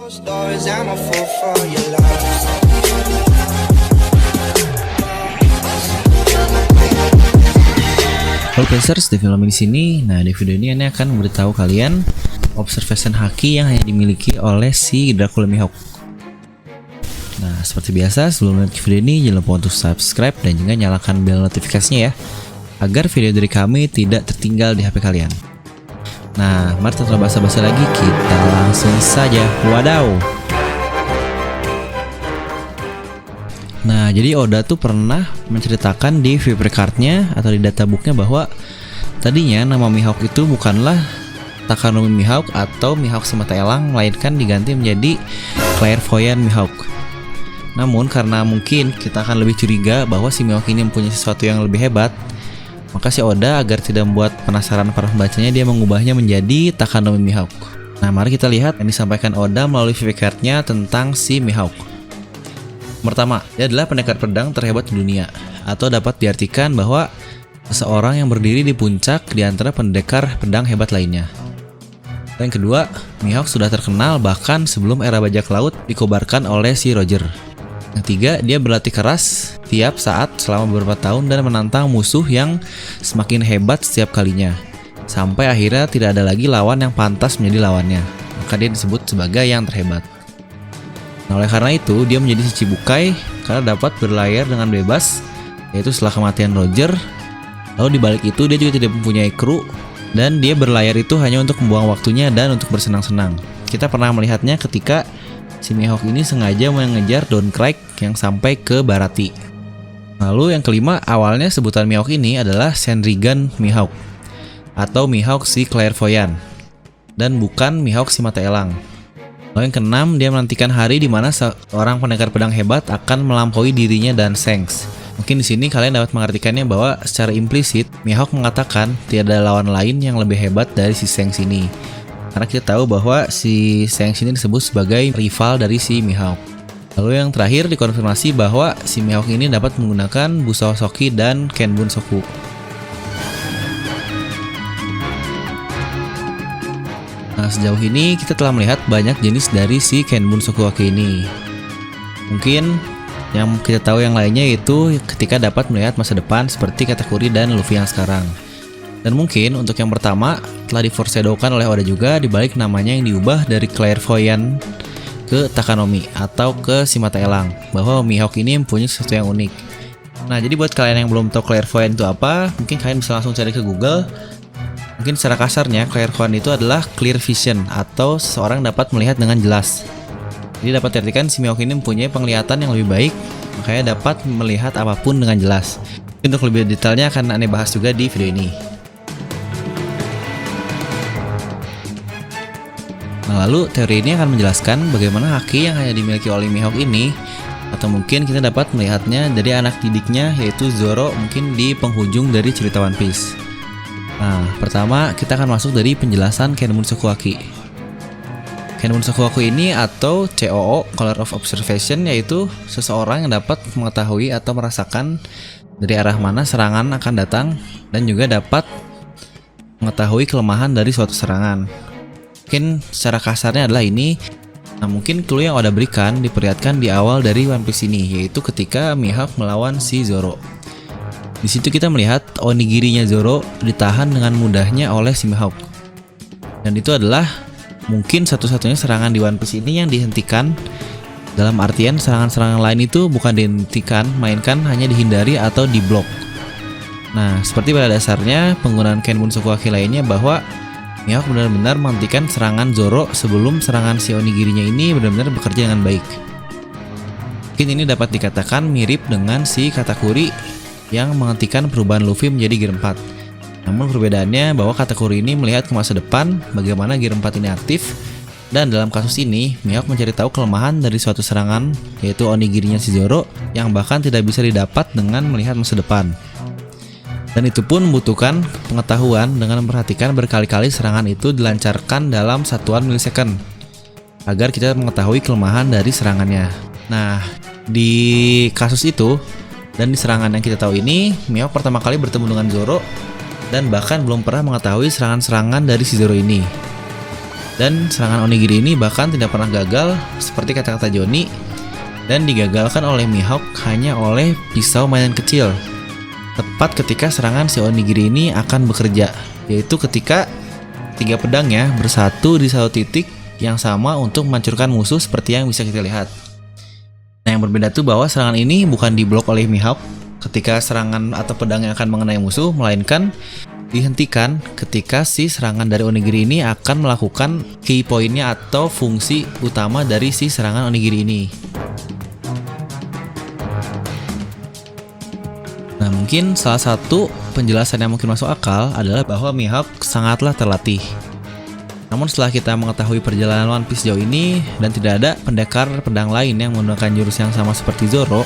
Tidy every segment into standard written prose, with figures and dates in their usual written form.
Doors, I'm a fool for your love. Halo Pacers, di film di sini. Nah, di video ini Ane akan memberitahu kalian observation haki yang hanya dimiliki oleh si Dracula Mihawk. Nah, seperti biasa, sebelum lanjut video ini jangan lupa untuk subscribe dan juga nyalakan bel notifikasinya ya, agar video dari kami tidak tertinggal di HP kalian. Nah, mari tanpa basa-basi lagi, kita langsung saja. Wadaw. Nah, jadi Oda tuh pernah menceritakan di Viper Card-nya atau di databooknya bahwa tadinya nama Mihawk itu bukanlah Takanomi Mihawk atau Mihawk si mata elang, melainkan diganti menjadi Clairvoyant Mihawk. Namun karena mungkin kita akan lebih curiga bahwa si Mihawk ini mempunyai sesuatu yang lebih hebat, maka si Oda agar tidak membuat penasaran para pembacanya, dia mengubahnya menjadi Takanomi Mihawk. Nah, mari kita lihat yang disampaikan Oda melalui Viper Card-nya tentang si Mihawk. Pertama, dia adalah pendekar pedang terhebat di dunia, atau dapat diartikan bahwa seseorang yang berdiri di puncak di antara pendekar pedang hebat lainnya. Dan yang kedua, Mihawk sudah terkenal bahkan sebelum era bajak laut dikobarkan oleh si Roger. Yang ketiga, dia berlatih keras tiap saat selama beberapa tahun dan menantang musuh yang semakin hebat setiap kalinya, sampai akhirnya tidak ada lagi lawan yang pantas menjadi lawannya. Maka dia disebut sebagai yang terhebat. Nah, oleh karena itu, dia menjadi si Chibukai karena dapat berlayar dengan bebas, yaitu setelah kematian Roger. Lalu di balik itu, dia juga tidak mempunyai kru, dan dia berlayar itu hanya untuk membuang waktunya dan untuk bersenang-senang. Kita pernah melihatnya ketika si Mihawk ini sengaja mengejar Don Craig yang sampai ke Barati. Lalu yang kelima, awalnya sebutan Mihawk ini adalah Senrigan Mihawk atau Mihawk si Clairvoyant, dan bukan Mihawk si mata elang. Lalu yang keenam, dia menantikan hari di mana seorang pendekar pedang hebat akan melampaui dirinya dan Shanks. Mungkin di sini kalian dapat mengartikannya bahwa secara implisit Mihawk mengatakan tiada lawan lain yang lebih hebat dari si Shanks ini. Karena kita tahu bahwa si Shanks ini disebut sebagai rival dari si Mihawk. Lalu yang terakhir, dikonfirmasi bahwa si Mihawk ini dapat menggunakan Busou Shoki dan Kenbun Soku. Nah, sejauh ini kita telah melihat banyak jenis dari si Kenbun Sokuake ini. Mungkin yang kita tahu yang lainnya yaitu ketika dapat melihat masa depan seperti Katakuri dan Luffy yang sekarang. Dan mungkin untuk yang pertama telah diforeshadowkan oleh Oda juga, dibalik namanya yang diubah dari Clairvoyant ke Takanomi atau ke si mata elang, bahwa Mihawk ini mempunyai sesuatu yang unik. Nah, jadi buat kalian yang belum tahu Clairvoyant itu apa, mungkin kalian bisa langsung cari ke Google. Mungkin secara kasarnya Clairvoyant itu adalah clear vision atau seseorang dapat melihat dengan jelas. Jadi dapat diartikan si Mihawk ini mempunyai penglihatan yang lebih baik, makanya dapat melihat apapun dengan jelas. Untuk lebih detailnya akan Ane bahas juga di video ini. Nah, lalu teori ini akan menjelaskan bagaimana haki yang hanya dimiliki oleh Mihawk ini, atau mungkin kita dapat melihatnya dari anak didiknya yaitu Zoro mungkin di penghujung dari cerita One Piece. Nah, pertama kita akan masuk dari penjelasan Kenbun Sokuake. Kenbun Sokuake ini atau COO, Color of Observation, yaitu seseorang yang dapat mengetahui atau merasakan dari arah mana serangan akan datang dan juga dapat mengetahui kelemahan dari suatu serangan. Mungkin secara kasarnya adalah ini. Nah, mungkin clue yang Oda berikan diperlihatkan di awal dari One Piece ini, yaitu ketika Mihawk melawan si Zoro. Di situ kita melihat onigirinya Zoro ditahan dengan mudahnya oleh si Mihawk. Dan itu adalah mungkin satu-satunya serangan di One Piece ini yang dihentikan. Dalam artian serangan-serangan lain itu bukan dihentikan, melainkan hanya dihindari atau diblok. Nah, seperti pada dasarnya penggunaan Kenbun Sokuake lainnya, bahwa Mihawk benar-benar menghentikan serangan Zoro sebelum serangan si onigirinya ini benar-benar bekerja dengan baik. Mungkin ini dapat dikatakan mirip dengan si Katakuri yang menghentikan perubahan Luffy menjadi Gear 4. Namun perbedaannya bahwa Katakuri ini melihat ke masa depan bagaimana Gear 4 ini aktif, dan dalam kasus ini Mihawk mencari tahu kelemahan dari suatu serangan yaitu onigirinya si Zoro yang bahkan tidak bisa didapat dengan melihat masa depan. Dan itu pun membutuhkan pengetahuan dengan memperhatikan berkali-kali serangan itu dilancarkan dalam satuan milisecond agar kita mengetahui kelemahan dari serangannya. Nah, di kasus itu dan di serangan yang kita tahu ini, Mihawk pertama kali bertemu dengan Zoro dan bahkan belum pernah mengetahui serangan-serangan dari si Zoro ini. Dan serangan onigiri ini bahkan tidak pernah gagal seperti kata-kata Johnny, dan digagalkan oleh Mihawk hanya oleh pisau mainan kecil. Tepat ketika serangan si onigiri ini akan bekerja, yaitu ketika 3 pedangnya bersatu di satu titik yang sama untuk menghancurkan musuh seperti yang bisa kita lihat. Nah, yang berbeda tuh bahwa serangan ini bukan diblok oleh Mihawk ketika serangan atau pedang yang akan mengenai musuh, melainkan dihentikan ketika si serangan dari onigiri ini akan melakukan key point-nya atau fungsi utama dari si serangan onigiri ini. Nah, mungkin salah satu penjelasan yang mungkin masuk akal adalah bahwa Mihawk sangatlah terlatih. Namun setelah kita mengetahui perjalanan One Piece sejauh ini dan tidak ada pendekar pedang lain yang menggunakan jurus yang sama seperti Zoro,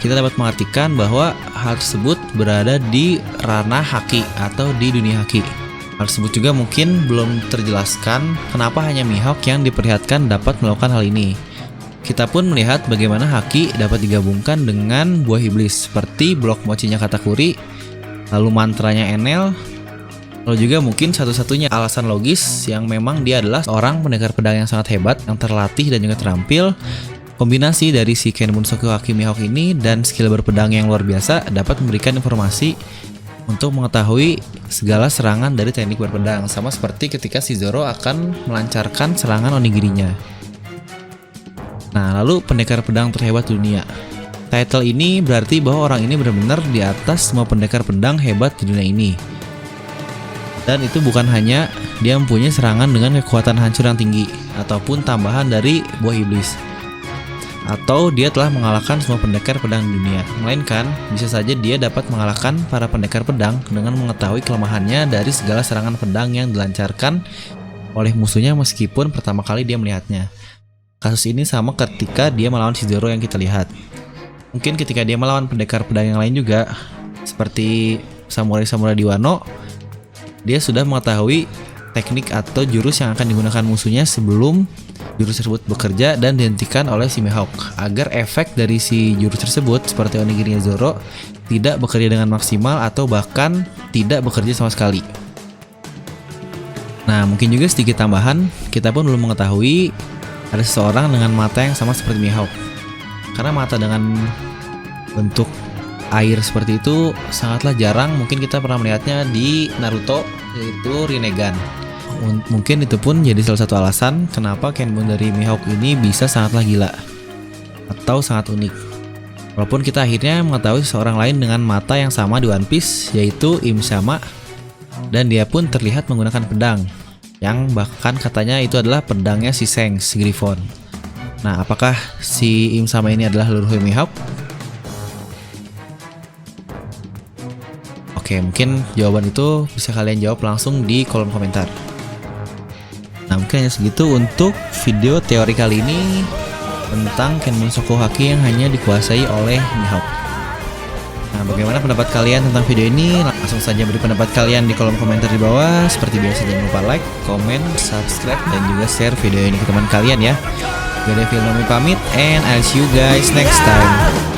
kita dapat mengartikan bahwa hal tersebut berada di ranah haki atau di dunia haki. Hal tersebut juga mungkin belum terjelaskan kenapa hanya Mihawk yang diperlihatkan dapat melakukan hal ini. Kita pun melihat bagaimana haki dapat digabungkan dengan buah iblis seperti blok mochinya Katakuri, lalu mantranya Enel, lalu juga mungkin satu-satunya alasan logis yang memang dia adalah seorang pendekar pedang yang sangat hebat, yang terlatih dan juga terampil. Kombinasi dari si Kenbunsoku Haki Mihawk ini dan skill berpedang yang luar biasa dapat memberikan informasi untuk mengetahui segala serangan dari teknik berpedang, sama seperti ketika si Zoro akan melancarkan serangan onigirinya. Nah, lalu pendekar pedang terhebat dunia. Title ini berarti bahwa orang ini benar-benar di atas semua pendekar pedang hebat di dunia ini. Dan itu bukan hanya dia mempunyai serangan dengan kekuatan hancur yang tinggi ataupun tambahan dari buah iblis, atau dia telah mengalahkan semua pendekar pedang di dunia, melainkan bisa saja dia dapat mengalahkan para pendekar pedang dengan mengetahui kelemahannya dari segala serangan pedang yang dilancarkan oleh musuhnya meskipun pertama kali dia melihatnya. Kasus ini sama ketika dia melawan si Zoro yang kita lihat. Mungkin ketika dia melawan pendekar pedang yang lain juga, seperti samurai-samurai di Wano, dia sudah mengetahui teknik atau jurus yang akan digunakan musuhnya sebelum jurus tersebut bekerja dan dihentikan oleh si Mihawk, agar efek dari si jurus tersebut seperti onigirinya Zoro tidak bekerja dengan maksimal atau bahkan tidak bekerja sama sekali. Nah, mungkin juga sedikit tambahan, kita pun belum mengetahui ada seseorang dengan mata yang sama seperti Mihawk, karena mata dengan bentuk air seperti itu sangatlah jarang. Mungkin kita pernah melihatnya di Naruto, yaitu Rinnegan. Mungkin itu pun jadi salah satu alasan kenapa Kenbun dari Mihawk ini bisa sangatlah gila atau sangat unik. Walaupun kita akhirnya mengetahui seorang lain dengan mata yang sama di One Piece, yaitu Im Sama, dan dia pun terlihat menggunakan pedang yang bahkan katanya itu adalah pedangnya si Shanks Griffon. Nah, apakah si Im Sama ini adalah leluhur Mihawk? Oke, mungkin jawaban itu bisa kalian jawab langsung di kolom komentar. Nah, mungkin hanya segitu untuk video teori kali ini tentang Kenbunsoku Haki yang hanya dikuasai oleh Mihawk. Nah, bagaimana pendapat kalian tentang video ini? Langsung saja beri pendapat kalian di kolom komentar di bawah. Seperti biasa, jangan lupa like, komen, subscribe, dan juga share video ini ke teman kalian ya. Gue Devil Nomi pamit, and I'll see you guys next time.